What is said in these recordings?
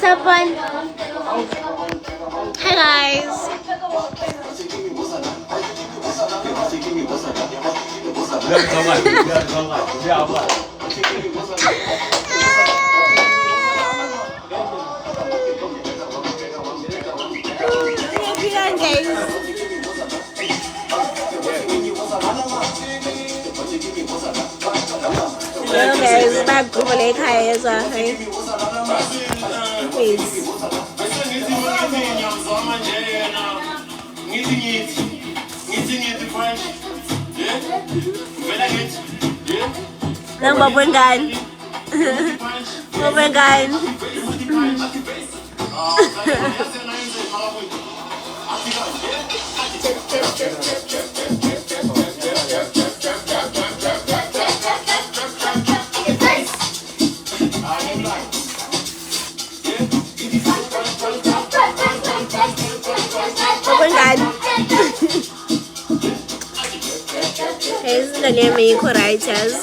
up, one? Hi, guys. Hello guys, back to Lake High as well. Please. Nang babenggan. Babenggan. Guys, the name is Corritas.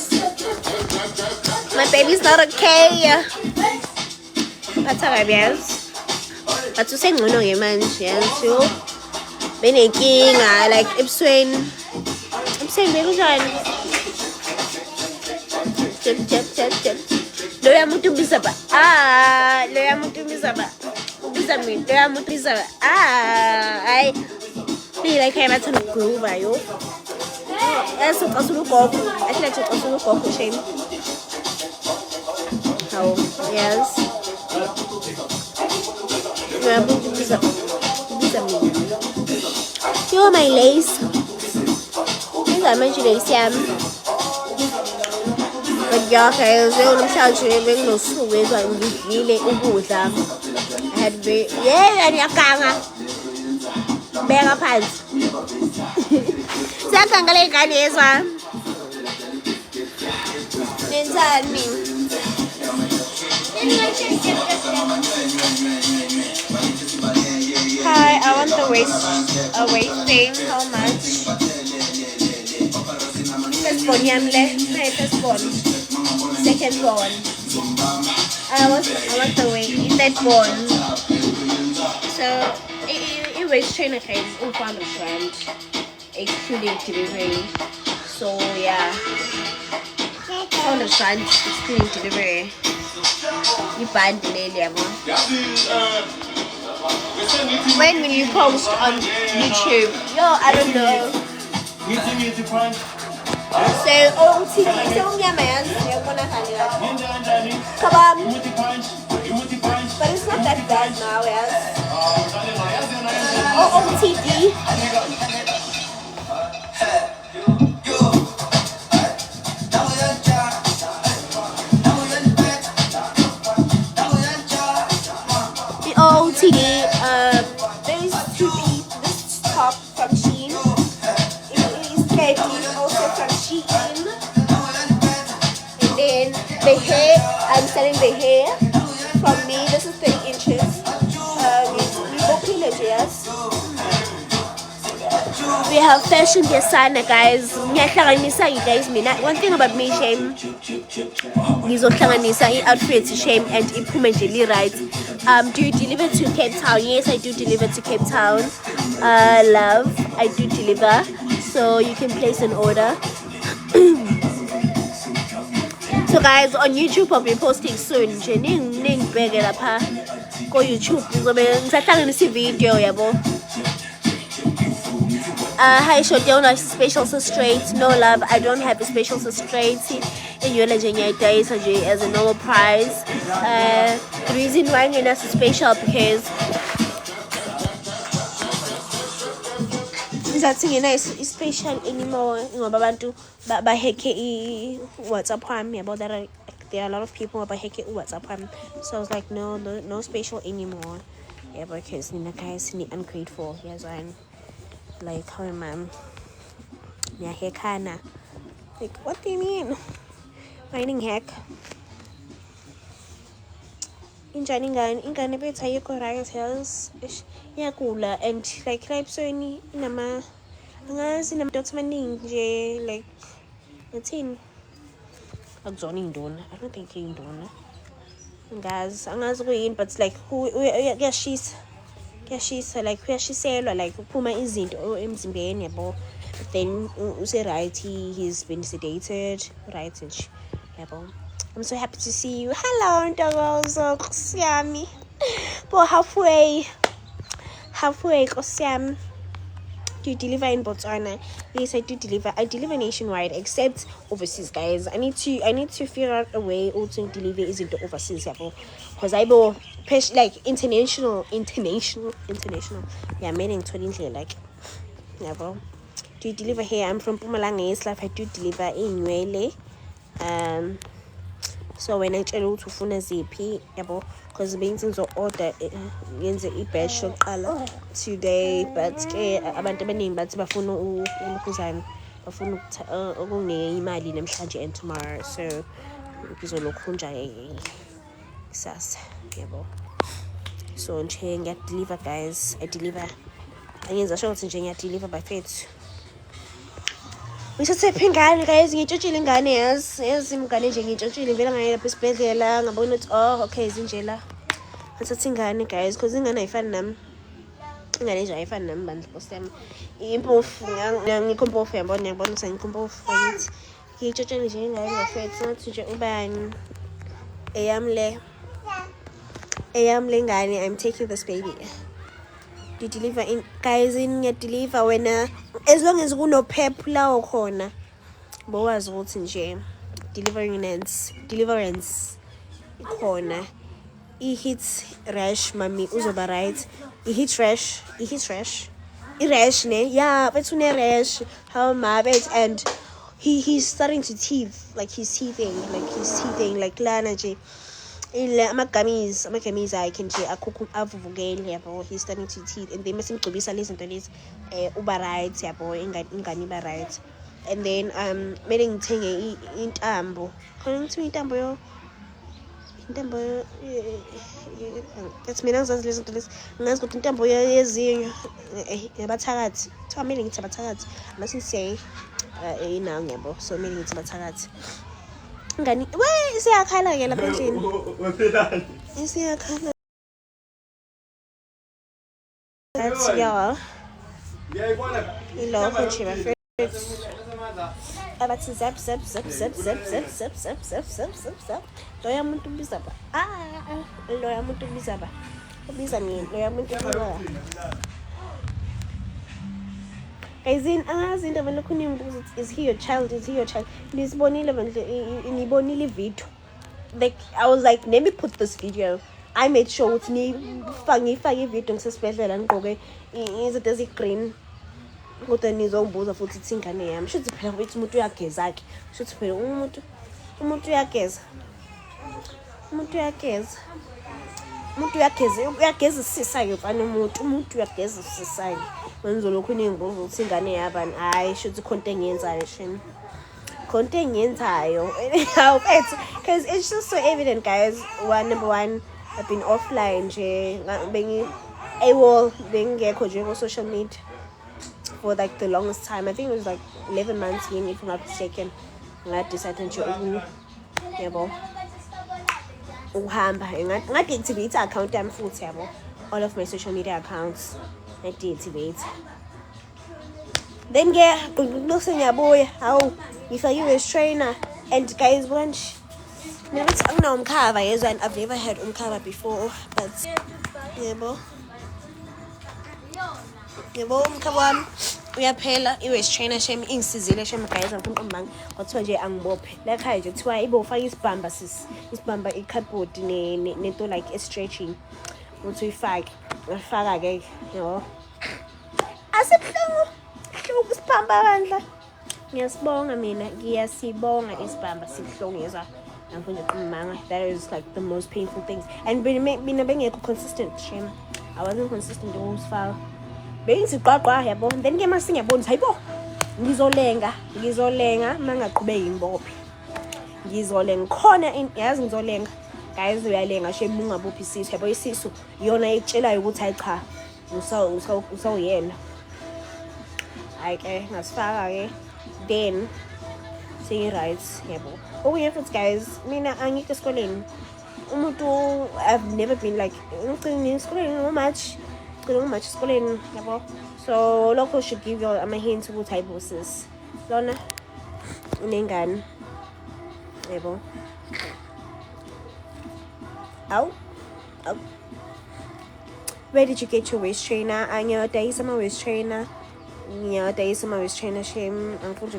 My baby's not okay. That's alright, yes. But to say no, man, yes, you. Beneking, like Ipswin. I'm saying, baby, John. Chep. Loya mutu bisaba. Loya mutu bisaba. Bisami, loya mutu bisaba. I feel like I'm at a groove, are you? Yes, I feel like it's also shame. How? Yes. You're my lace. These are my lace, but yeah, guys, I don't know no school with one really good. I had very, yeah, and your camera. Bear pants. Second, I got this one. Inside me. Hi, I want the waist thing. How much? First one, first one. Second one. I want the waist. That one. So it waist trainer came on the front, excluding delivery. So yeah, on the front, excluding delivery. You buy the level. When will you post on YouTube? Yo, I don't know. So OOTD, so yeah, man. Come on. But it's not that bad now, yes. OOTD. OOTD, there is this top from Shein. It is skirt also from Shein. And then the hair, I'm selling the hair from me. This is 30 inches. Yes. We have fashion designer, guys. One thing about me, shame. Outfits, shame, and improvement really right. Do you deliver to Cape Town? Yes, I do deliver to Cape Town. Love, I do deliver. So you can place an order. So guys, on YouTube I'll be posting soon. Go YouTube. Video, hi, Shodiona, special substrate. No love, I don't have a special substrate. In your legend, as a normal price. The reason why I'm not special because that's not special anymore. WhatsApp about that. There are a lot of people about WhatsApp. So I was like, no special anymore. Yeah, because guys, ungrateful. Yes, I'm like, how am I? Yeah, hekana. Like, what do you mean? Finding hack. Injani ingane betha yekho right health iyagula and like so inama angazi namdots maningi nje like uthini akuzona induna. I don't think induna. guys, angazi kuyini, but like kuyashisa like kuyashiselwa like uphuma izinto emzimbeni yabo. Then right, he's been sedated, right? Yabo. I'm so happy to see you. Hello, Ntokozo, Kosiami. But halfway, Kosiami. Do you deliver in Botswana? Yes, I do deliver. I deliver nationwide, except overseas, guys. I need to figure out a way also to deliver is into overseas, because I will like international. Yeah, meaning totally like, yeah, bro. Do you deliver here? I'm from Mpumalanga, East Life. I do deliver in Nwele. So when I tell you to phone a ZP, because being to order in the batch today, but abantu abaningi bathi bafuna ukuzana, bafuna ukunginika imali namhlanje and tomorrow, so ngizolokhu nje kusasa, yabo. So nje ngiyadeliver, guys. I deliver. Angenza sure ukuthi nje ngiyadeliver by faith. Ngisethephe ingane, guys. Ngitshotshile ingane, yazi imngane nje ngitshotshile ngivela ngayo lapha esibhedlela ngabona ukuthi okay zinjela. Ngithatha ingane, guys, because ingane ayifani nami. Ingane nje ayifani nami bandla Nkosiyami. Impofu ngikho impofu, yabona ukuthi ngikho impofu futhi. Ngitshotshile nje ingane ngafethu ngathi nje ubani eyam le ngane. I'm taking this baby. You deliver in, guys, ngiyadeliver wena as long as kuno pep lawo khona bowazi ukuthi nje deliverance khona. I-hit rash mami uzoba right. I-hit rash i-rash ne, yeah, bethu ne-rash, how mabet, and he's starting to teeth, like he's teething like lana nje ile amagamis akhe nje avuvukele, yabo. He's starting to teeth, and they masimgcobisa lezi zinto lezi uba right, yabo, ingane iba right. And then mele ngithenge intambo khona, ngithenga intambo it's mina ngizazi lezi zinto lezi, ngazi ukuthi intambo yezinyo yabathakathi kuthiwa mele ngithi abathakathi, must say inang, yabo. So mele ngithi abathakathi ngani we isiyakhala ke lapha endlini, isiyakhala. That's y'all. Ilokho nje bafethu abathi zap loya muntu ubiza ba, loya muntu ubiza ba, ubiza nini loya muntu ubiza. Guys, angazi into abantu kunimbuza, is he your child? Nisibonile bandle, nibonile video. Like I was like, let me put this video. I made sure ukuthi ngifake video ngisesibhedlela ngigqoke izinto ezigreen, kodwa nizongibuza futhi ukuthi ingane yami shothi phela ukuthi umuntu uyageza ke, shothi phela umuntu uyageza isisayo mfana, umuntu uyageza isisayo. Wenza lokho ningibuza ukuthi ingane yabani, hayi shothi khonto engiyenzayo shini, khonto engiyenzayo. Because it's just so evident, guys. Number one, I've been offline nje, bengekho nje on social media for like the longest time. I think it was like 11 months in, if I'm not mistaken. I decided to yabo uhamba ngadeactivate account yami futhi, yabo. All of my social media accounts I deactivate. Then ngiyabuya, hawu ngifake as trainer, and guys, once umkhava yezwa, I've never had umkhava before, but yabo umkhava wami uyaphela. I-waist trainer shem ingisizile shem, guys, ngikumbanga kwathiwa nje angibophe la ekhaya nje, kuthiwa ibo ufake isibhamba i-cardboard nento like stretching ukuthi uyifake, ngifaka ke, yabo. Asibuhlungu isibhamba bandla, ngiyasibonga isibhamba sibuhlungu, yezwa ngikumbanga. That is like the most painful things, and mina bengekho consistent shem, I wasn't consistent usifaka, bengiziqwaqwa, yabo. Then ke mase ngiyabona hayibo ngizolenga mangaqhubeki ngibophe, ngizolenga khona yazi ngizolenga, guys. Uyalenga shem ungabophi isisu, yabo. Isisu yona itshelayo ukuthi hayi cha usawuyena, hayi ke ngasifaka ke, then say right, yabo. Okunye futhi, guys, mina angikho esikoleni, I've never been like much so local should give you a hint what type of sis Lona Ningan able out. Where did you get your waist trainer? And your days I'm a waist trainer. Shame uncle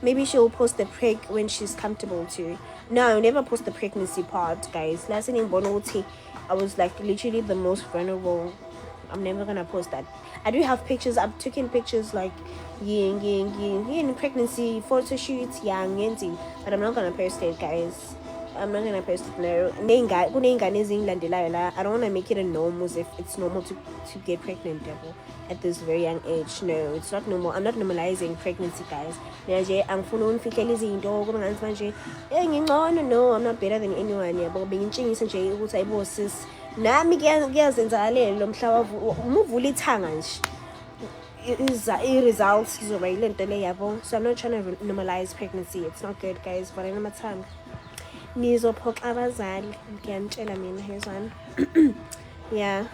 maybe she'll post the preg when she's comfortable too. No, I'll never post the pregnancy part, guys. Last in Bonoti, I was like literally the most vulnerable. I'm never gonna post that. I do have pictures. I've taken pictures like in pregnancy photo shoots, but I'm not gonna post it, guys. I'm not gonna post it now. I don't wanna make it a norm as if it's normal to get pregnant at this very young age. No, it's not normal. I'm not normalizing pregnancy, guys. No, I'm not better than anyone. Nami kuyazenzakalelo mhla umuvula ithanga nje results izoba ilento le yabo. So I'm not trying to normalize pregnancy. It's not good, guys, but I'm not time. Nizophoxa abazali ngiyantshela mina here's one. Yeah,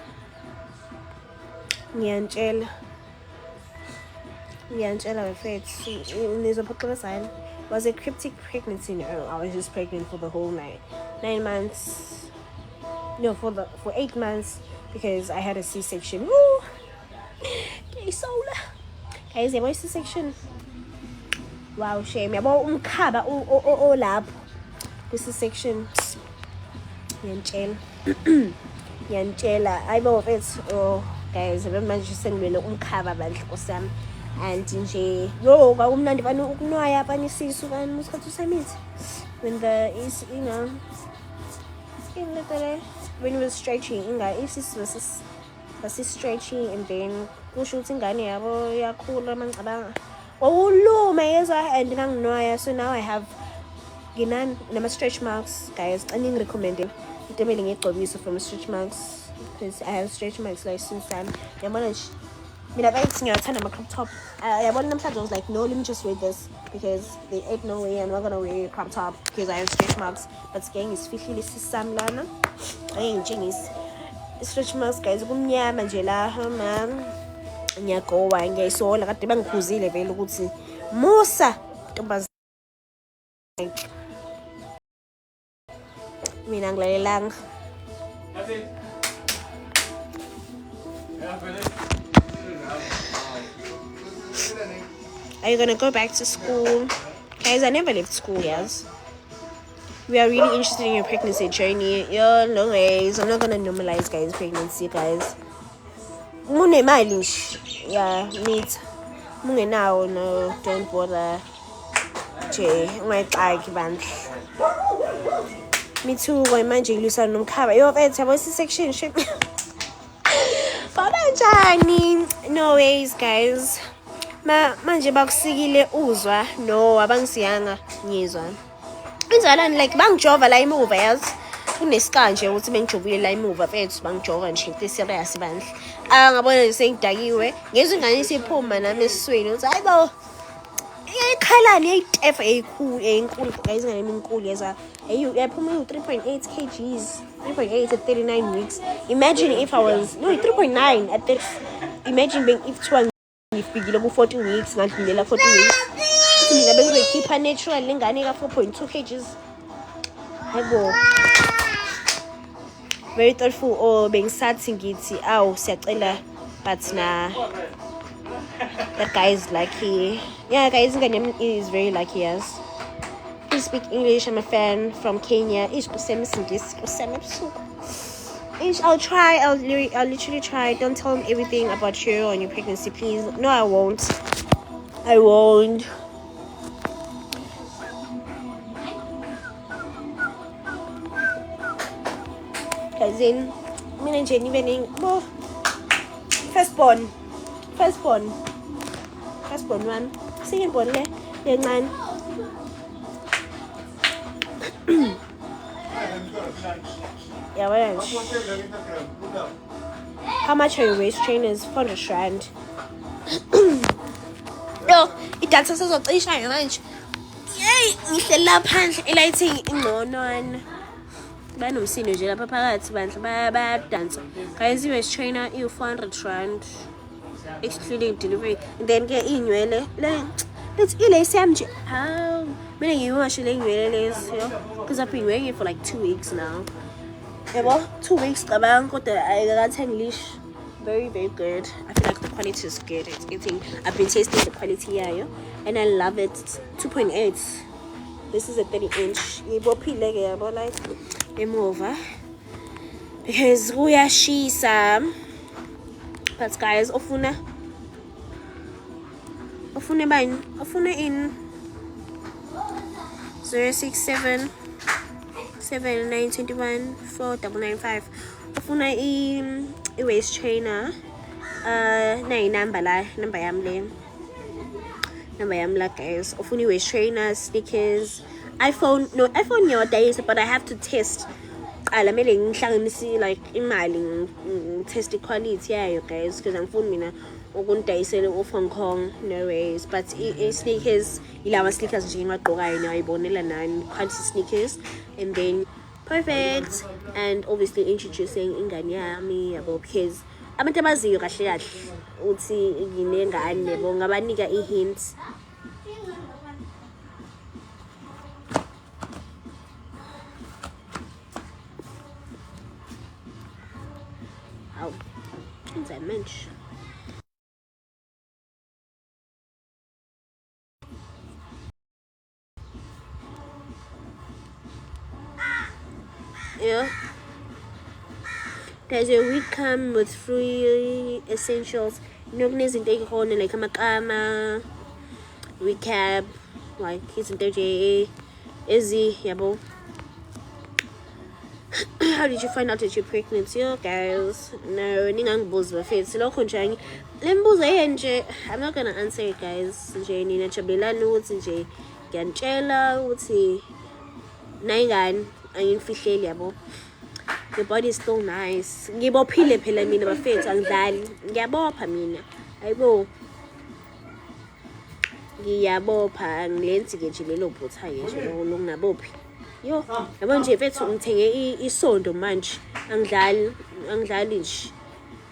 ngiyantshela bafethu nizophoxa abazali. Was a cryptic pregnancy? No, I was just pregnant for the whole 9 months. No, for 8 months because I had a C-section. Woo! Solar. Guys, yabo C-section. Wow, shame. Yabo umkhaba lapho. This is section. Yantshela. Ayibo mfethu. Oh, guys, manje sengilwele umkhaba bandla osami. And nje yo kwakumnandi bani ukunwaya bani sisu bani musikhathi usamithi. When the is when we were stretching was stretching and then kusho ukuthi ingane yabo yakhula mangicabanga wawuluma yezwa and nganginwaya. So now I have nama stretch marks, guys. I didn't recommend it from stretch marks because I have stretch marks like since time. I crop top. I was like, no, let me just wear this because they ain't no way I'm not gonna wear a crop top because I have stretch marks. But gang is 50 samlana. I ain't genius. Stretch marks, guys. Kumnyama nje la man. Ngiyagowa ngiyayisola kade bangikhuzile vele ukuthi Musa ntombazi mina ngilalelanga. Are you gonna go back to school? Guys, I never left school, yes. We are really interested in your pregnancy journey. Yo, no ways. I'm not gonna normalize guys' pregnancy, guys. Yeah, neat. No, don't bother. Me too, I imagine you no cover. Yo, what's the section? No ways, guys. Manje bakusikile uzwa no abangisiyanga ngizwa inzalani like bangijova la emuva yazi kunesika nje ukuthi bengijovile la emuva mfethu bangijova nje into serious bandla ngabona sengidakiwe ngezwe ingane isiphuma nami esiswini uthi hayibo ikhalani yayitefa enkulu guys ngane enkulu yeza yaphuma 3.8 kgs 3.8 at 39 weeks. Imagine if I was 3.9 at this. Imagine being if 2 40 weeks, ngandlela 40 weeks. Mina bengizoyikhipha natural lengane ka 4.2 kgs. Hayibo. Very thoughtful or bengisathi ngithi awu siyacela but nah. That guy is lucky. Yeah, guys, ingane is very lucky, yes. Please speak English. I'm a fan from Kenya. I'll try. I'll literally try. Don't tell him everything about you on your pregnancy, please. No, I won't. Cousin, me and Jenny winning. Firstborn one. Second born le. Young man. Yeah, well, how much are your waist trainers? 400 rand. Yo, it dances as a lunch. Yeah. Hey, ngihleli la phandle ilighting ingconwana. Banomsindo nje lapha phakathi bandla bayadansa. Guys, US trainer i-400 rand excluding delivery. And then ke inywele let's ilace yami nje. Haw. Mina ngiwashe le inywele lezi, because I've been wearing it for like 2 weeks now. Yabo, 2 weeks cabanga kodwa ayikathenglish. Very good. I feel like the quality is good. I've been tasting the quality yayo and I love it. 2.8. This is a 30-inch. Ngibophile ke yabo like emuva because kuyashisa. But guys, ofuna in 067 7921 4995. Ofuna i-waist trainer. Nayi number yami la guys. Ofuna i-waist trainer, sneakers, iPhone ngiyadayisa, but I have to test. Lamele ngihlanganise like imali test quality yayo guys, because angifuni mina ukundayisela of Hong Kong, no ways. But sneakers, ilawa sneakers nje ngaqokayo nayibonela nani quality sneakers. And then perfect. And obviously introducing ingane yami yabo, because abantu abaziyo kahle uthi nginengane yabo, ngabanika i-hints. Aw, unser Mensch. Yeah. There's a week come with free essentials. Kunezinto ezikhona like amakama, recap, like izinto nje yabo. How did you find out that you're pregnant? Yo guys, no, ningangibuzi bafethu lokho nje lembuzo nje. I'm not gonna answer it guys. Nje nina jabulani ukuthi nje ngiyanitshela ukuthi nayingani ayinifihleli yabo. The body is still nice. Ngibophile phela mina bafethu, angidlali. Ngiyabopha mina. Hayibo. Ngiyabopha, ngilenzi ke nje lelo phutha nje lokungabophi. Yo, yabo nje mfethu ngithenge isondo manje. Angidlali nje.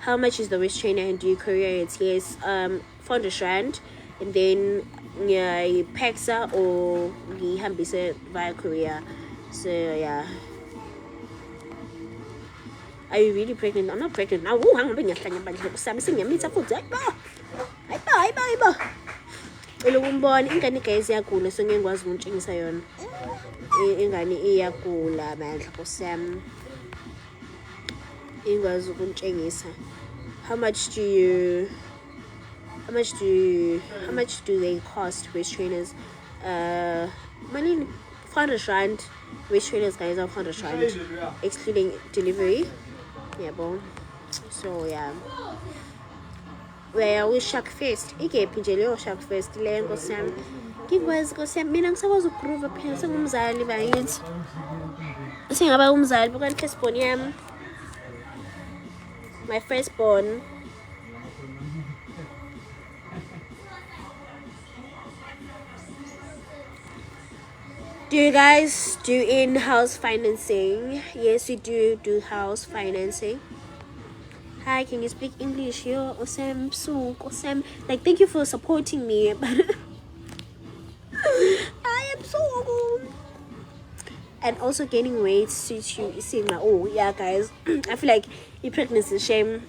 How much is the waist trainer and do you courier it? Yes, 400 rand. And then ngiyayipaxa or ngihambise via courier. So yeah. Are you really pregnant? I'm not pregnant now. Hangibe ngiyahlanya bandla kusami singiyamitha futhi. Hayibo. Elokumbona ingane guys iyagula, so ngeke ngikwazi ukutshengisa yona. Ingane iyagula bandla kusami. Ingikwazi ukutshengisa. How much do they cost, waist trainers? Money 400 rand. Waist trainers guys are 400 rand excluding delivery. Yeah, bon. So yeah. Where we Shark Fest. Ikephi nje leyo Shark Fest le nkosi yami. Ngikwazi nkosi yami, mina ngisakwazi ukugroove phela sengumzali bayithi. Singaba umzali buka firstborn yami. My firstborn. Do you guys do in-house financing? Yes, we do house financing. Hi, can you speak English? Yo, Osam, Osam. Like, thank you for supporting me. I am so old. And also gaining weight suits you. See now, oh yeah, guys. I feel like your pregnancy shame.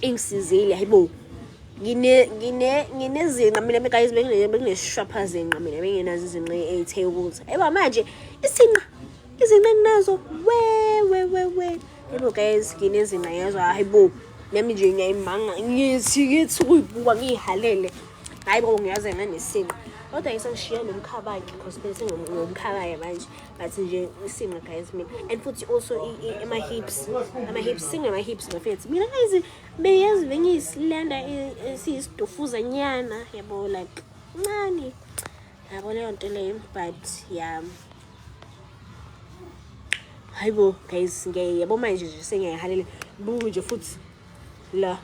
Ingisizile, hayibo. Ngine zinga mina guys bekune shopper zinga mina bengenazo izinqa e8 ukuthi eba manje izinqa nginazo we yebo guys ngine zinqa yazo hayibo nami nje ngiyayimanga ngithi ukuyibuka ngihalele hayibo ngiyaze nganesinqa kodwa ngisangishiya nomkhabaki because bese ngomkhabaya manje but nje isinqa guys mina. And futhi also my hips singa my hips bafethu mina guys beyazi bengiyisilanda esistofuza nyana yabo like ncane yabo leyo nto leyo. But yeah, hayibo guys ngiyabo manje nje sengiyahalele buku nje futhi la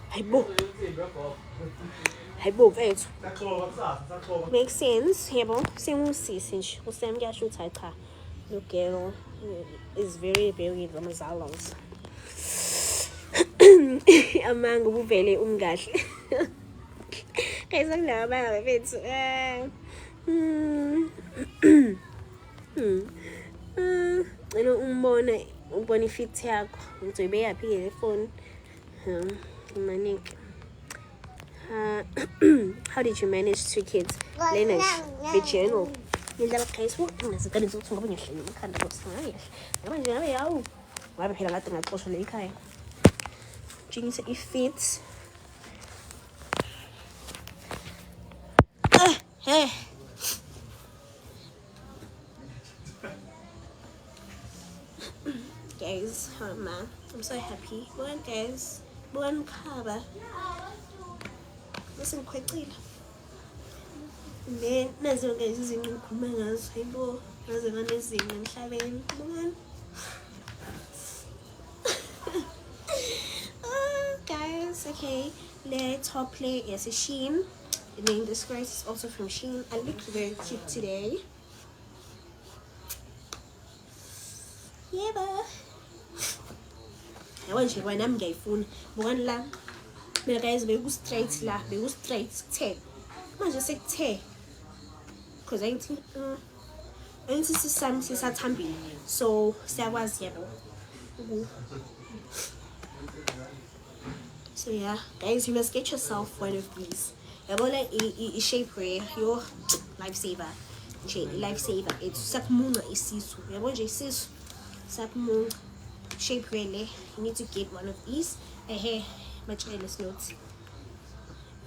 hayibo hayibo mfethu makes sense yabo sengusisi nje usem kuyasho ukuthi hayi cha lo girl is very very ramazalos amanga ubuvele umkahle kayisa kulaba baba bethu ngicela ubone ifit yakho ngizoyibeka phi le phone manik. How did you manage 2 kids? Leonard, Vigiano. Nindala kayo nasikali zokuthi ngoba ngiyahlala emakhanda ngosingayela. Ngoba nje ngabe yawu. Ngabe phela ngathi ngaxoshwa le ekhaya. Jingisa ifit. Hey. Guys, I'm so happy. Well, guys, one cover. Listen quickly. Then nazo guys izinto ngikhuluma ngazo hayibo nazo nganezinto emhlabeni kubona. Guys, okay. The top play is a Shein. The name this skirt is also from Shein. I look very cute today. Yeah, ba. I want you when I'm gay phone. Bukan la. Mina guys beku straight la, beku straight te. Manje sekuthe. Because I think sisathambile. So siyakwazi yabo. So yeah, guys, you must get yourself one of these. Yabona I shapewear your lifesaver. Nje lifesaver. It's sakumunga isisu. Yabona nje isisu. Sakumunga shapewear le. You need to get one of these. Much less notes.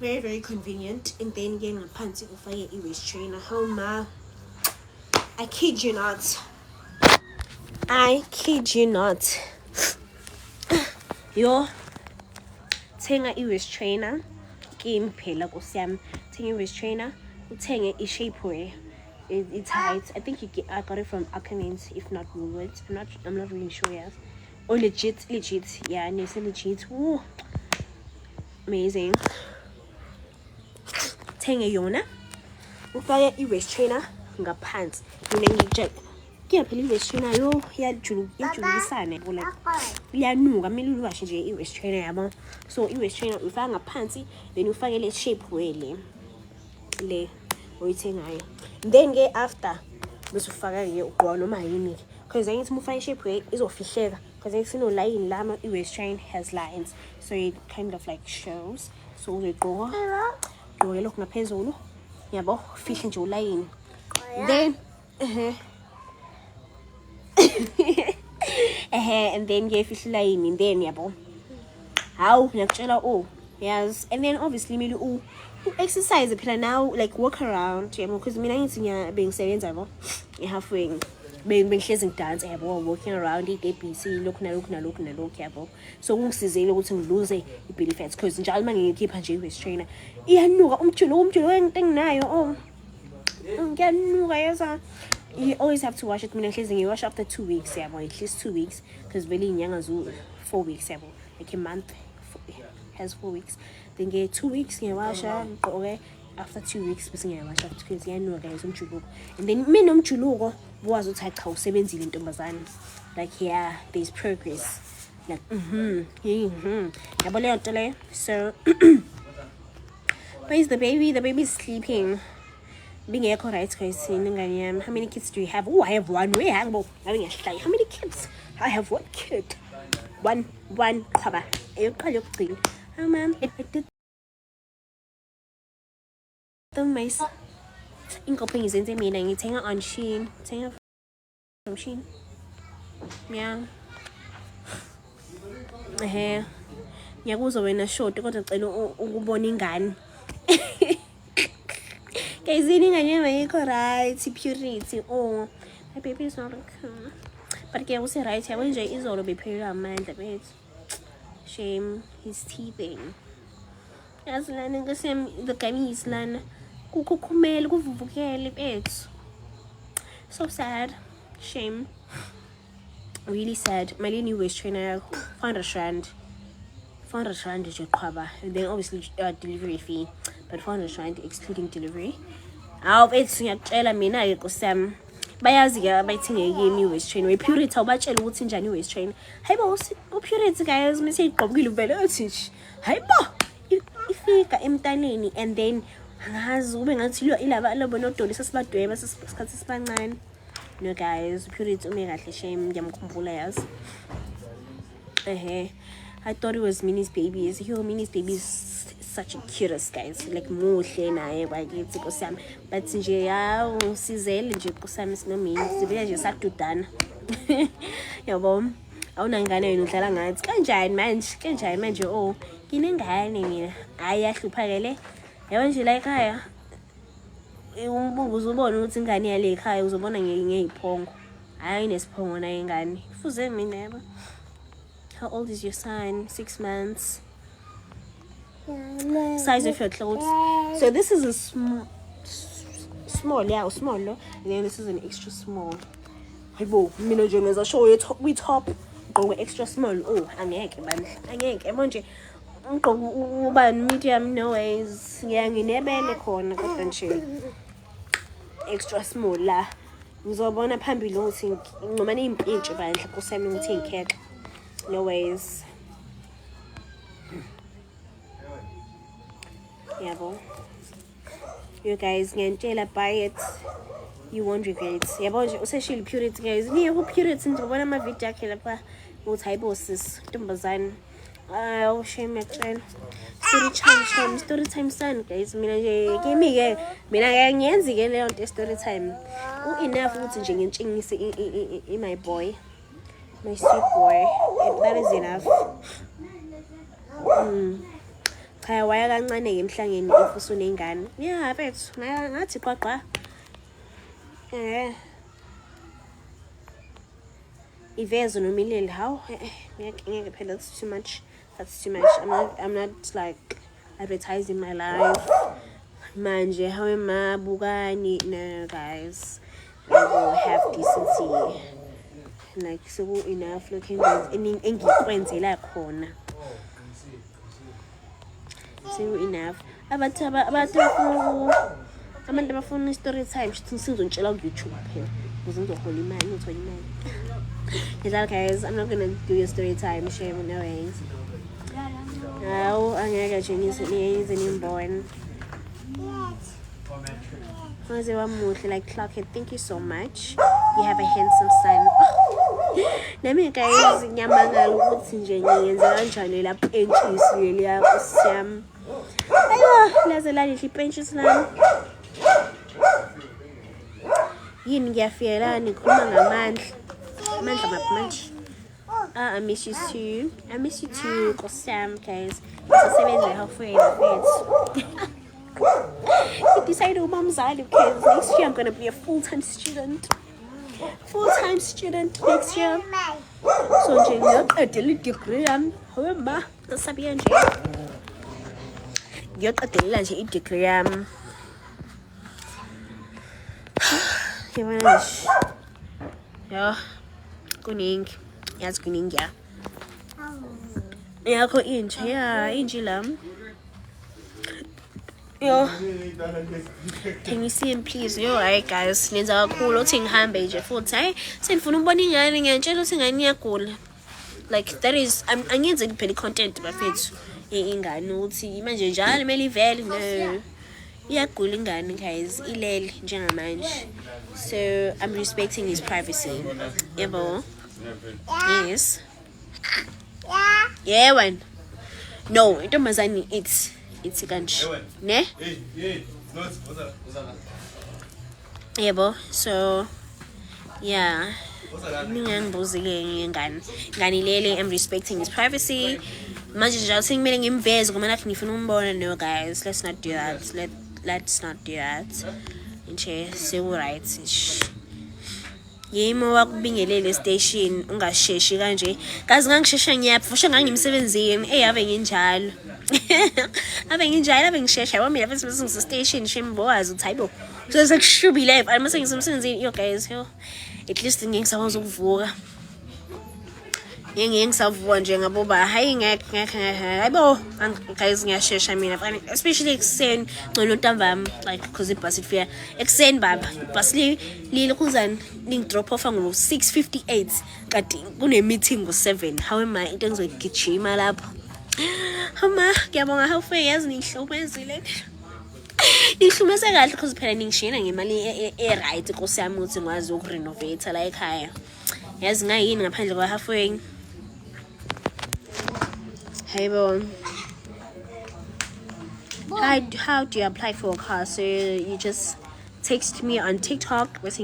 Very very convenient. And then getting a panty for your waist trainer. How ma? I kid you not. I kid you not. Yo thenga i-waist trainer kimi phela kusiyami thenga i-waist trainer uthenge i-shapewear it's I think I got it from Ackermans if not Woolworths. I'm not really sure. Yes, or legit yeah, and it's legit. Ooh, amazing. Thenge yona ufake i-waist trainer ngaphansi mina ngijek phela i-waist trainer yo iyajulukisana like iyanuka kumele uwashe nje i-waist trainer yabo. So i-waist trainer ufaka ngaphansi then ufake le shapewear le oyithengayo then ke after bese ufaka ke ugqoka noma yini because I need to ufake i-shapewear izofihleka because I no line lama i-waist trainer has lines so it kind of like shows. So uyigqoka lokhu ngaphezulu yabo fihle nje ulayini then and then ngiyefihle line and then yabo hawu ngiyakutshela yes. And then obviously kumele exercise phela now like walk around yabo because mina ngithi bengisebenza yabo halfway bengihlezi ngidance yabo walking around i-ABC lokhu nalokhu yabo. So kungisizile ukuthi ngiluze i-belly fat because njalo manje ngikhipha nje i-waist trainer iyanuka umjulo enginayo ngiyanuka yeza. You always have to wash it. Mina ngihlezi ngiwash after 2 weeks yabo, at least 2 weeks because vele inyanga zu 4 weeks yabo, like a month has 4 weeks then get 2 weeks ngiyawasha ngqoke after 2 weeks bese ngiyawasha because iyanuka guys umjuluko. And then mina umjuluko buwazi ukuthi cha usebenzile intombazane like yeah there's progress like yabo leyo nto leyo. So where's the baby is sleeping bingekho right guys ingane yami. How many kids do you have? I have one. We have how many kids? I have 1 kid. One cover eyoqala yokugcina. Oh ma'am it did the mice ingophe ngizenze mina ngithenga on Shein, thenga from Shein yeah. Ngiyakuzwa wena short kodwa ngicela ukubona ingane guys ingane yami ayikho right purity my baby is not okay but ke use right yabo nje izolo bephelelwa amandla bethu. Shame he's teething yazi lana ngasem the gummies lana kukhukhumela kuvuvukele bethu. So sad. Shame. Really sad. My new waist trainer 400 rand is your cover and then obviously delivery fee but 400 rand excluding delivery. Awu bethi ngiyakutshela mina ke kusam bayazi ke abayithenge kimi i-waist trainer we-Purity awubatshela ukuthi njani i-waist trainer. Hayibo u-Purity guys mise igqokile uvele uthi hayibo ifika emntaneni and then angazi ube ngathi ilaba labo nodoli sesibadweba sesikhathi sibancane. No guys, Purity ume kahle shame ngiyamkhumbula yazi. I thought it was Minnie's babies. Yo, Minnie's babies such a cutest guys. Like muhle naye kwakithi kusami. But nje yawu sizele nje kusami sinomini. Sivela nje sadudana. Yabo. Awunangane wena udlala ngathi. Kanjani manje oh. Nginengane mina. Hayi yahluphakele. Yabo nje la ekhaya. Uzobona ukuthi ingane yale ekhaya uzobona ngeyiphongo. Hayi nesiphongo naye ingane. Kufuze mina yabo. How old is your son? 6 months. Size of your clothes. So this is a small, small. And then this is an extra small. Hey, bo, mina nje ngeza show you top. Go extra small. Oh, angeke manje. Ngqoka uba medium no ways. Ngiyanginebele khona kodwa nje extra small la. Ngizobona phambili ukuthi ngoma nezimpintshi bandla kusami ukuthi ngikhexe. No ways. Yeah, bo. You guys ngiyantshela buy it. You won't regret. Yabo nje useshile Purity guys. Niye ku Purity ngibona ama video akhe lapha uthi hayibo sis Ntombazane. Oh shame yakutshela. Story time son guys. Mina nje kimi ke mina ngiyenzi ke leyo nto story time. Enough ukuthi nje ngintshingise my boy. My sweet boy. That is enough. Cha waya kancane ke emhlangeni ifuso nengane. Yeah, bethu ngathi qwaqwa. Ivezo nomilele how ngeke phela that's too much. I'm not like advertising my life. Manje how am I bukani no guys. I will have decency. Like so enough looking guys engikwenzela khona. So enough. Abantu abafuna story time sizongitshela ku YouTube phela. Ukuze ngizohola imali, ngithola imali. Yes, guys, I'm not gonna do your story time shame no ways. Now angeke nje ngize nimborn. Like Clark, thank you so much. You have a handsome son. Nami guys ngiyamangala ukuthi nje ngiyenze kanjani la pentshisi leya kusiyami. Ayo laze la lihle pentshisi lami. Yini ngiyafiyela nikhuluma ngamandla. Amandla manje. I miss you too. I miss you too, Sam guys. Sisebenza halfway fethu. I decided because next year I'm gonna be a full-time student. Next year. So nje ngiyaqedela degree yami. Hamba, ngisabiya nje. Ngiyaqedela nje i-degree yami. Yabona nje. Yeah. Kuningi. Yazi kuningi ya. Yakho inje, yeah, inje lami. Yo. Can you see him please? Yo, alright guys. Nenza kakhulu uthi ngihambe nje futhi. Hayi, senifuna ukubona ingane ngiyantshela ukuthi ingane iyagula. Like that is angenze kuphela content bafethu. Ingane uthi manje njalo kumele ivele no. Iyagula ingane guys, ilele njengamanje. So I'm respecting his privacy. Yebo. Yes. Yeah, one. No, intombazane it's kanje. Ne? Yebo. So yeah. Ngiyangibuzile ngengane. Ngani lele I'm respecting his privacy. Manje nje awuthi kumele ngimveze ngoba nathi ngifuna umbona no guys. Let's not do that. Let's not do that. Nje so right. Yimo wakubingelele station ungasheshi kanje. Kazi ngangishesha ngiyapfusha ngangimsebenzini. Ave nginjalo. Ave ngishesha yabo mina futhi ngise station shembowazi uthi hayibo. So sekushubile live. Almase ngisemsebenzini yo guys. Yo. At least ngingisakwazi ukuvuka. ngisavuma nje ngaboba hayi ngeke hayibo guys ngiyashesha mina especially ekuseni ngcono ntambama like because ibus ifika ekuseni baba ibus lile kuzani drop off ngo 6:58 kanti kune meeting ngo 7 how am I into engizogijima lapho ngiyabonga Halfway yazi nihlomezile nihlumese kahle because phela ningishina ngemali right Nkosi yami ukuthi ngwazi ukurenovate la ekhaya yazi ngayini ngaphandle kwa Halfway. Hey bone. How do you apply for a car? So you just text me on TikTok with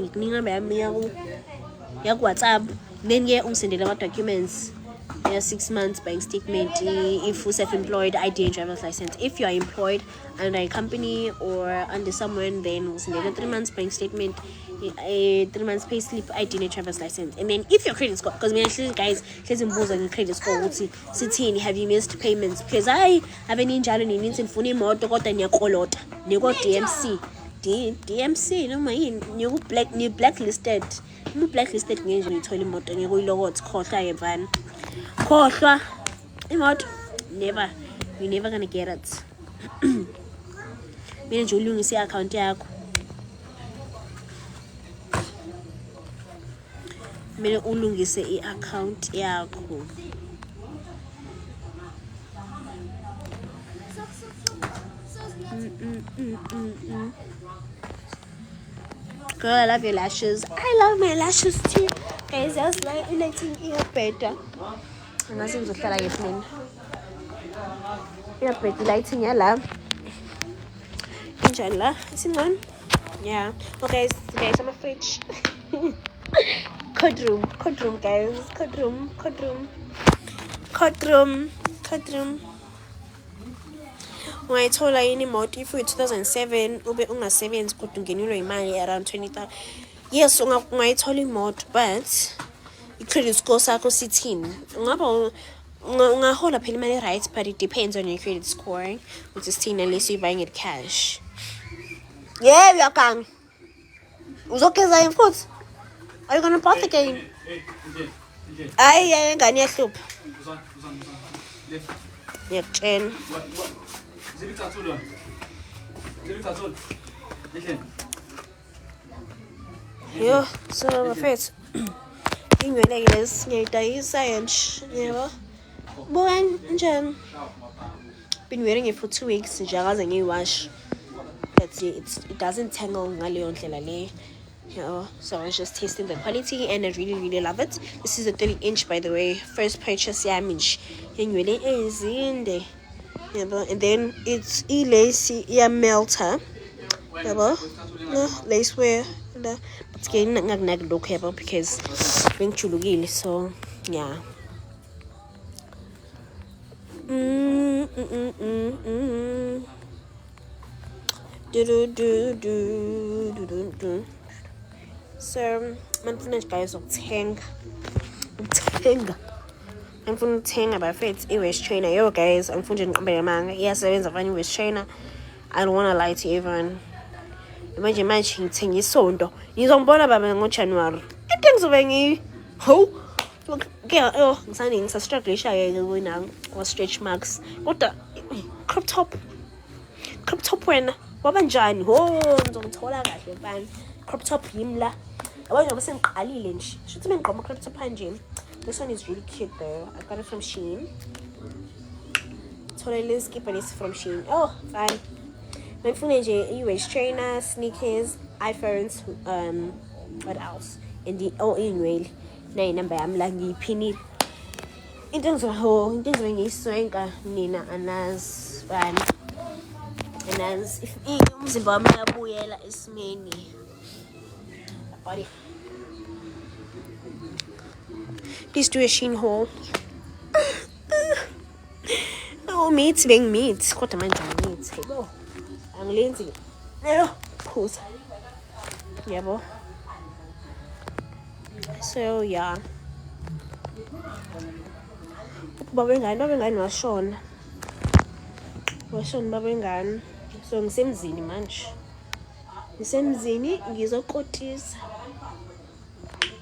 WhatsApp. Then send our documents. 6 months bank statement. If you're self-employed, ID and driver's license. If you are employed under a company or under someone, then send a 3 months bank statement, a 3 months pay slip, ID and driver's license. And then if your credit score, because actually guys, here's on credit score. Sitting, have you missed payments? Because I have an injury needs in funny mode to go to DMC. DMC, no my new blacklisted. You blacklisted ngenje ngithola imoto ngekuyilokotha khohlwa yevani khohlwa imoto never you never gonna get it. Mina nje ulungise iaccount yakho mina ulungise iaccount yakho Girl, I love your lashes. I love my lashes too. Guys, I was like lighting ear better. I'm asking to feel like it's mean. Ear better lighting your love. Inshallah. Is it on? Yeah. Okay, guys, I'm a fridge. Code room, guys. Code room. Ungayithola yini imoto if 2007 ube ungasebenzi kodwa ungenelwe imali around 20,000 yes ungayithola imoto but i-credit score sakho sithini ungaba ungahola phela imali right but it depends on your credit scoring which is sithini unless you're buying it cash yeah yakang uzogeza yini futhi are you gonna bath again ay ngani yahlupha yakutshena Yo, so my face. Inywele lezi ngiyidayisa nje, yebo. Bone njani? Been wearing it for 2 weeks nje akaze ngiyiwash. But it doesn't tangle ngaleyo ndlela le. Yeah, so I was just tasting the quality and I really love it. This is a 30-inch by the way. First purchase yami. Inywele ezinde. Yeah, and then it's lacy melter. Yeah, lace wear. But again, not look because being chulugil. So yeah. So man finish guys ukuthenga angifuna ukuthenga bafethu i-waist trainer yo guys angifuna nje ngiqambe amanga iyasebenza fana i-waist trainer I don't want to lie to everyone manje ngithenga isonto ngizongibona baba ngoJanuary into engizobe ngisani ngisastrugglisha ke wena wa stretch marks kodwa crop top wena waba njani ngizongithola kahle mfana crop top yimi la yabo nje sengiqalile nje shothi mengqoma crop top kanje. This one is really cute though. I got it from Shein. Let's keep this from Shein. Oh, fine. My phone is a waist trainer, sneakers, iPhones, what else? And the anyway. Na number I'm like penny. In terms of when you swing Nina Anas fan. And as if umzimba wami uyabuyela esimeni. Body. Please do a Shein haul. Oh, meat being meat. What am I doing? Meat. Hey, bo. I'm lazy. No. Pause. Yeah, bo. So, yeah. Babengani washona. Washona babengani. So, ngisemzini manje. Ngisemzini ngizokotisa.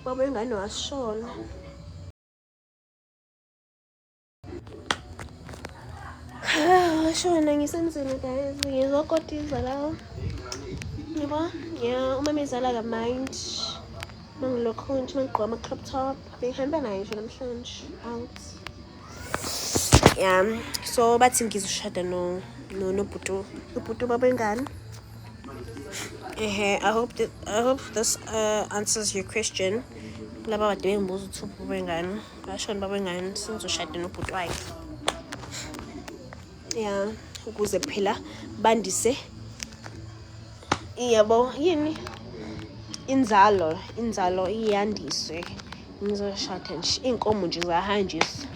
Babengani washona. Washona ngisemzini guys, ngizokotiza la. Yebo, yeah, uma mezala ka-mind. Mangilokho nje mangigqoka ama-crop top. Bengihamba naye nje namhlanje out. Yeah, so bathi ngizoshada nobhutu babengani. I hope this answers your question. Laba bade bengibuza ukuthi babengani. Bashona babengani sizoshada nobhutu wakhe. Yeah, ukuze phela bandise yabo yini inzalo iyandiswe. Ngizoshada nje inkomo nje zahanjiswa.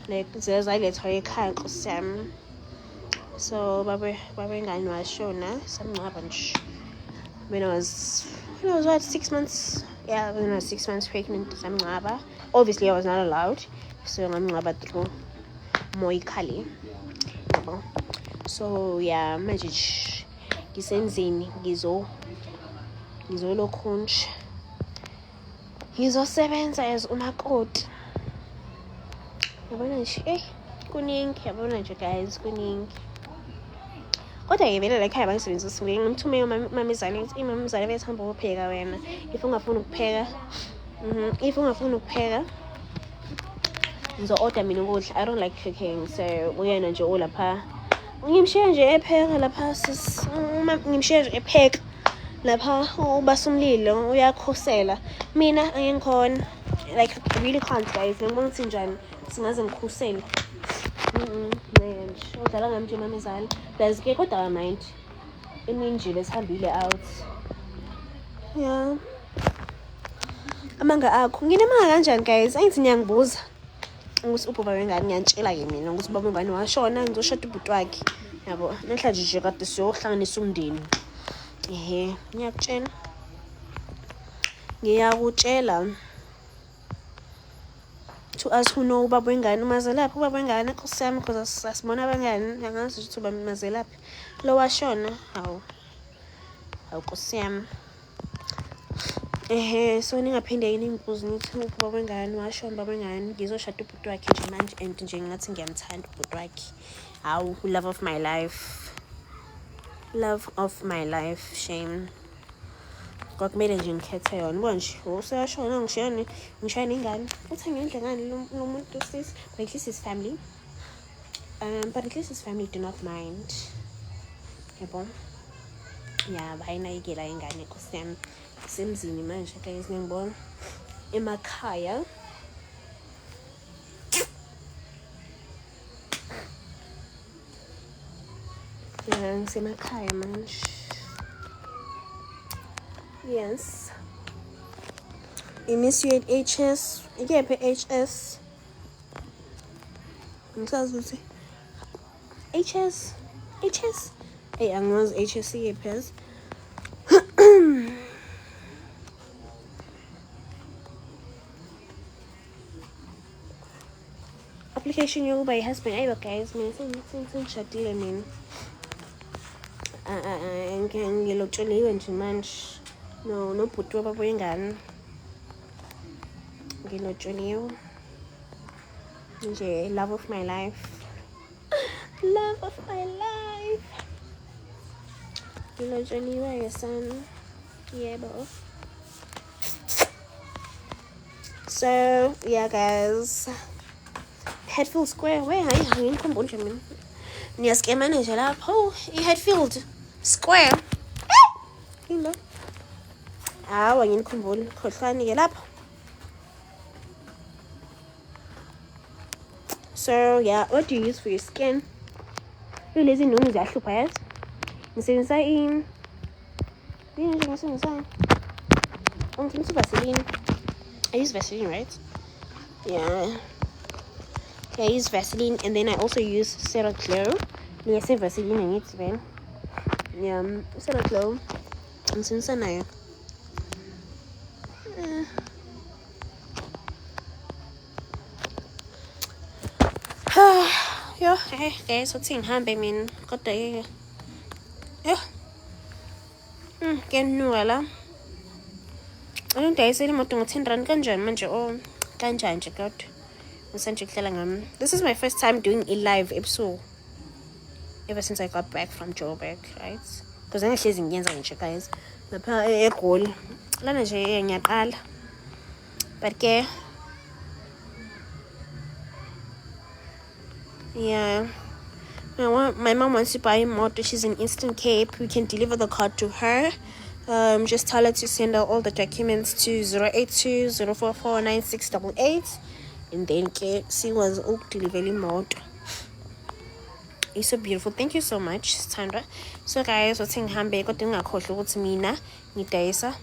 Like zayilethwa ekhaya Nkosi yami. So babengani washona samncaba nje. When I was what 6 months? Yeah, when I was 6 months pregnant samncaba. Obviously I was not allowed. So ngamncaba through Moikali. So yeah, manje ngisenzini ngizolokhu nje ngizosebenza as umakoti. Yabona nje kuningi, yabona nje guys kuningi. Kodwa ngivele la ekhaya bayisebenzisa ngimthume mamizane ukuthi imamizane bethamba ukupheka wena. If ungafuni ukupheka ngizo-order mina ukudla. I don't like cooking, so uyena nje olapha. Ngimshiya nje epheka lapha ngimshiya nje epheka lapha ubasa umlilo uyakhosela. Mina angikhona, like I really can't guys. Ngibona ukuthi njani singaze ngikhusele. Manje udlala ngami nje mamizala. Plus ke kodwa I mind ininji lesihambile out. Yeah. Amanga akho nginemanga kanjani guys? Angithi ngiyangibuza ukuthi ubaba wengane ngiyantshela ke mina ukuthi ubaba wengane washona ngizoshada ubhuti wakhe. Yabo namhlanje nje kade siyohlanganisa umndeni. Ngiyakutshela to us who know ubaba wengane umazelaphi ubaba wengane Nkosi yami because asibona abangani angazi ukuthi ubaba umazelaphi lo washona. Hawu Nkosi yami. So ningaphinde yini ngibuze nithi ubaba wengane washona ubaba wengane ngizoshada ubhuti wakhe nje manje and nje ngathi ngiyamthanda ubhuti wakhe. Hawu love of my life shame. Kwakumele nje ngikhethe yona. Ubona nje useyashona ngishaya nengane. Uthi ngendle ngani lo muntu sis, but at least his family. But at least his family do not mind. Yabo. Yeah, bayinakekela ingane Nkosi yami. Semzini manje guys ngibona emakhaya. Yeah, ngisemakhaya manje. Yes. I miss you at HS. Ikephi HS? Ngisazi ukuthi HS. Hey, angazi HS ikephi. Application yokuba yi-husband. Ayiwa guys, mina sengishadile mina. Ngilotsholiwe nje manje. Nobhuti wababa wengane. Ngilotsholiwe. Nje love of my life. Ngilotsholiwe yesana. Yebo. So yeah guys. Hatfield Square. Where are you? Ngikhumbula nje mina. Niyaskema nje lapho. I-Hatfield Square. Yini? Hawa ngikhumbula khohlani ke lapho. So yeah, what do you use for your skin? Lezi nongo ziyahlupha yazi. Ngisebenzisa yini nje ngisebenzisa? Ngifuna Vaseline. I use Vaseline, right? Yeah, I use Vaseline and then I also use CeraGlow. Yes, Vaseline ngithi ben. Yeah, CeraGlow. Ngisebenzisa nayo. Yo, guys, uthi ngihambe mina kodwa ke yo kenuka la ngidayisela imoto ngo-10 rand kanjani manje kanjani nje kodwa ngisanje kuhlala ngami. This is my first time doing a live episode ever since I got back from Joburg, right? Because angihlezi ngiyenza nje guys. Lapha eGoli. Lana nje ngiyaqala. But ke yeah. My mom wants to buy a motor. She's in Eastern Cape. We can deliver the car to her. Just tell her to send her all the documents to 082 044 9688. And then see was delivery mode. It's so beautiful. Thank you so much, Sandra. So guys, what's in hambe kodwa ngakhohlwa ukuthi mina ngidayisa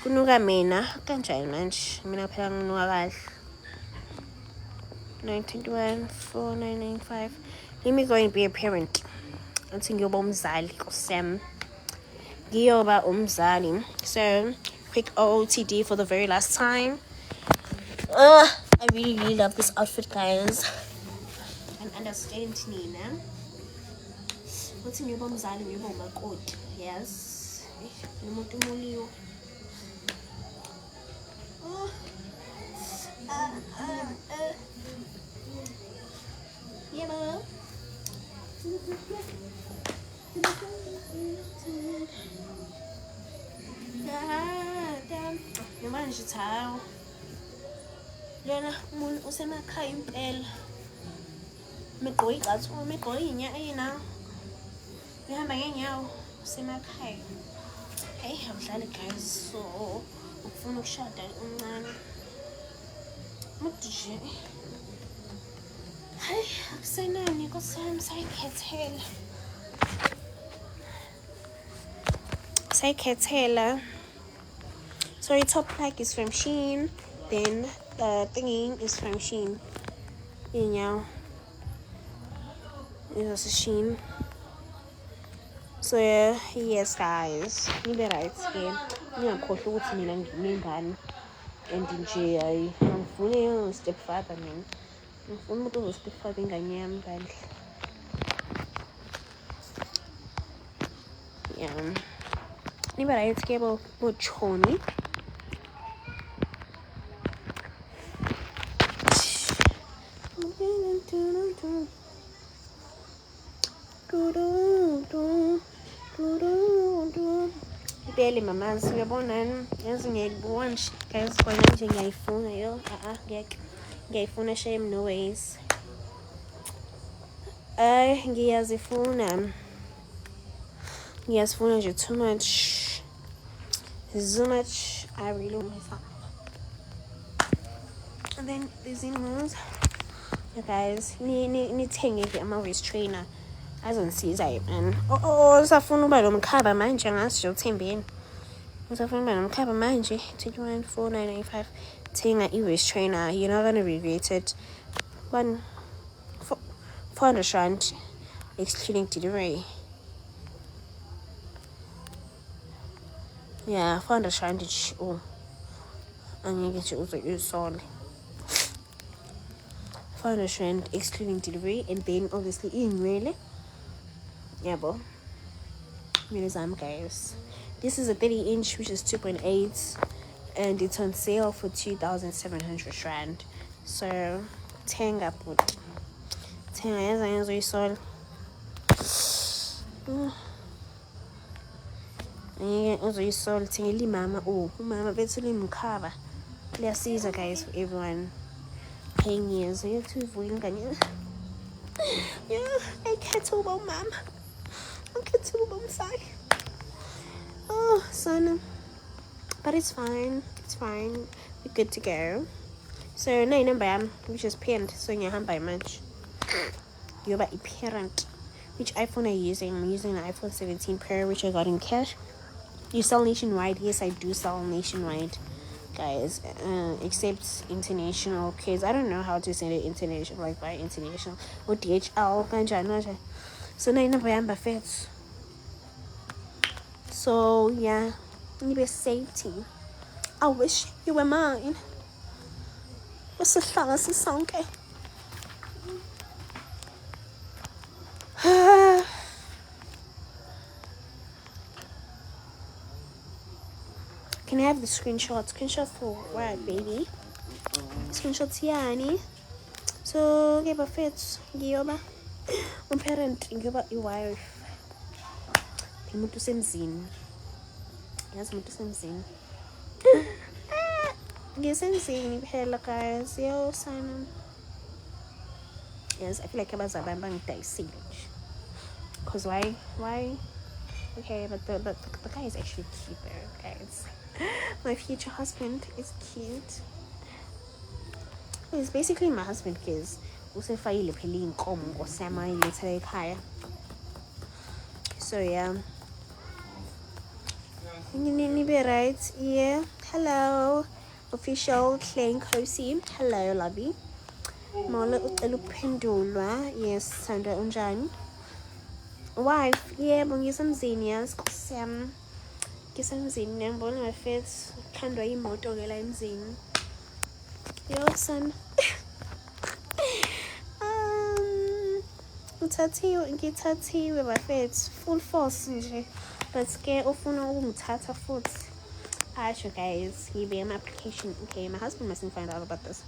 kunuka mina kanjani manje mina phela nginuka kahle 921 4995. Let me go and be a parent until ngiyoba umzali kusem ngiyoba umzali. So quick OOTD for the very last time. I really love this outfit, guys. And understand Nina. What's in your mom's eye? Your mom coat. Yes. Yeah, mom. Damn. Your man is tired. Lena, mun usemakhaya impela. Megqoyi gathi megqoyi inyayina. Ngihamba ngenyawo usemakhaya. Hey, awudlali guys. So, ufuna ukushada uncane. Mudje. Hey, akusenani kusami sayikhethela. Sayikhethela. So, your top pack is from Shein. Then the thingy is from Shein. Yeah, it was a Shein. So yeah, yes guys, you be right here. Ngiyakhohlwa ukuthi mina ngingane and nje ngifune step father mina. Ngifuna umuntu ozostep father ingane yami kahle. Yeah. You be right here bo choni. Barely mama siyabona yazi ngiyayibona nje guys kona nje ngiyayifuna yo ngiyayifuna shame no ways ngiyazifuna nje too much I really want myself. And then these animals, you guys nithenge ama-waist trainer azongisiza man. Usafuna uba nomkhaba manje ngasi uthembeni. Usafuna uba nomkhaba manje 214995 thenga i-waist trainer. You're not gonna regret it. 400 rand excluding delivery. Yeah, 400 rand each. Oh, angeke nje uzoyisole. 400 rand excluding delivery, and then obviously inwele. Yeah, bo. Guys, this is a 30-inch, which is 2.8, and it's on sale for 2,700 rand. So, tenga put. Tenga yaza yisol. Uzoyisol thengeli mama. Umama bethu limkhaba. Liyasiza guys for everyone. Paying years. You have to avoid ingane. Yeah, I can't tell about mama. Oh, son. But it's fine. We're good to go. So, no number, which is pinned. So, you have by much. You're about a parent. Which iPhone are you using? I'm using the iPhone 17 Pro, which I got in cash. You sell nationwide? Yes, I do sell nationwide, guys. Except international, because I don't know how to send it international, like by international or DHL. So now you know fit. So yeah, you be safety. I wish you were mine. What's the song? Can I have the screenshot? Screenshot for what, baby? Screenshot yani. So, give a fit. Gioba. Umparent ngiyoba i-wife. Umuntu usemzini. Yazi umuntu usemzini. Ngisemzini phela guys. Yo sana. Yes, I feel like abazali bangidayisile nje. Cause why? Okay, but the guy is actually cute though, guys. My future husband is cute. He's basically my husband because usefayile phela inkomo ngosama iletha ekhaya. So yeah. Be right. Yeah. Hello. Official Klein Kosi. Hello, lovey. Molo ucela ukuphendulwa. Yes, Sandra unjani? Wife, yebo ngisemzini yazi kusiyami. Ngisemzini ngiyabona bafethu khandwa imoto ke la emzini. Yo son. Ngithathiwe bafethu full force nje. But ke ufuna ukungithatha futhi. Asho guys, ngibe application. Okay, my husband mustn't find out about this.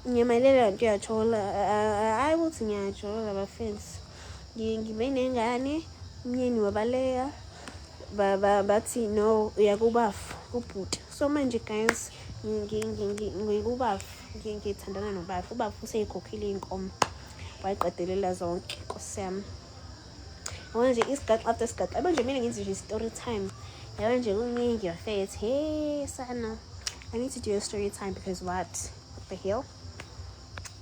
Ngiyamelela ngiyajola. I will ngiyajola bafethu. Ngibe nengane umyeni wabaleya bathi no uyakubafu ubhuti. So manje guys ngikubafu ngithandana nobafu. Ubafu useyikhokhile inkomo. Wayiqedelela zonke nkosiyami. Manje isigaxa after isigaxa. Manje mina ngenze nje story time. Yabo nje kuningi bafethu. Hey sana. I need to do a story time because what the hell?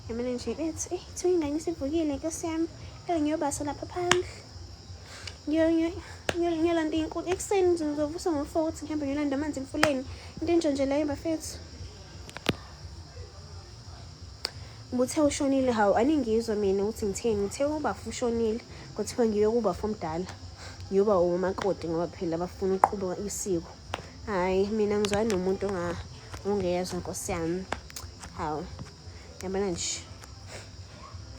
Yamina nje ethi ingane isivukile nkosiyami. Ngiyobasa lapha phandle. Ngiyolanda inkulu ekuseni ngizovusa ngo-4 ukuthi ngihambe ngiyolanda amanzi emfuleni. Into enje nje leyo bafethu. Nguthe ushonile hawu aningizwa mina ukuthi ngitheni. Ngithe ubafu ushonile kuthiwa ngiyokuba omdala. Ngiyoba umakoti ngoba phela bafuna uqhubeka isiko. Hayi mina ngizwana nomuntu ongeyezwa nkosiyami. Hawu. Yabona nje.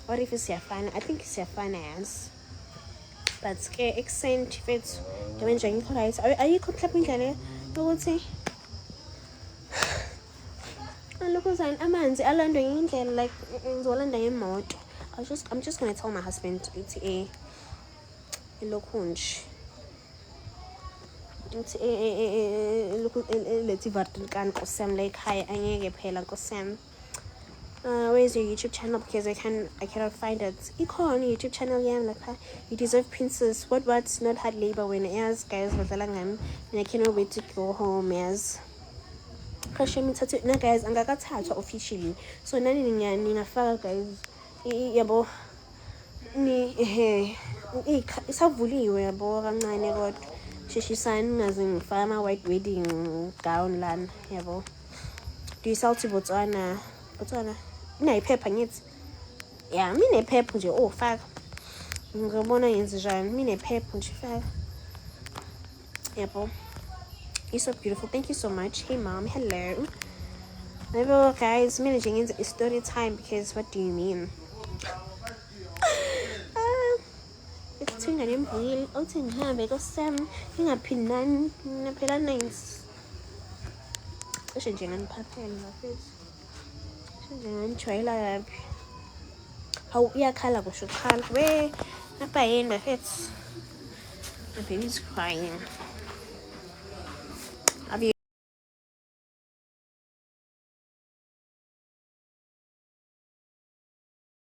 What if siyafana? I think siyafana yes. But ke accent fethu ngibe nje ngikho right. Ayikho mhlawumbe indlela ukuthi alokuzana amanzi alandwe ngendlela like ngizolanda ngemoto. I'm just going to tell my husband ukuthi lokhu nje. Lokhu lethi vardikan nkosiyami la ekhaya angeke phela nkosiyami. Where's your YouTube channel? Because I cannot find it. Ikhona YouTube channel yami lapha. You Deserve Princess. What not hard labor when yes guys badlala ngami. And I cannot wait to go home yes. Kashe mithathu na guys angakathathwa officially. So nani ningafaka guys. Yabo ni isavuliwe yabo kancane kodwa. Shishisani ngaze ngifaka ama white wedding gown lana yabo. Do you sell to Botswana? Inayiphepha ngithi. Yeah, mina iphepha nje faka. Ngibona yenze njani. Mina iphepha nje faka. Yebo. You're so beautiful. Thank you so much. Hey mom, hello. Hello guys, mina nje ngenza story time because what do you mean? It's ingane emvukile uthi ngihambe nkosiyami ngingaphindani phela nice. Cishe nje nganiphathele bafethu. Ngiyanjwayela yapi hawu iyakhala kusho ukhala we napha yini bafethu. My baby's crying.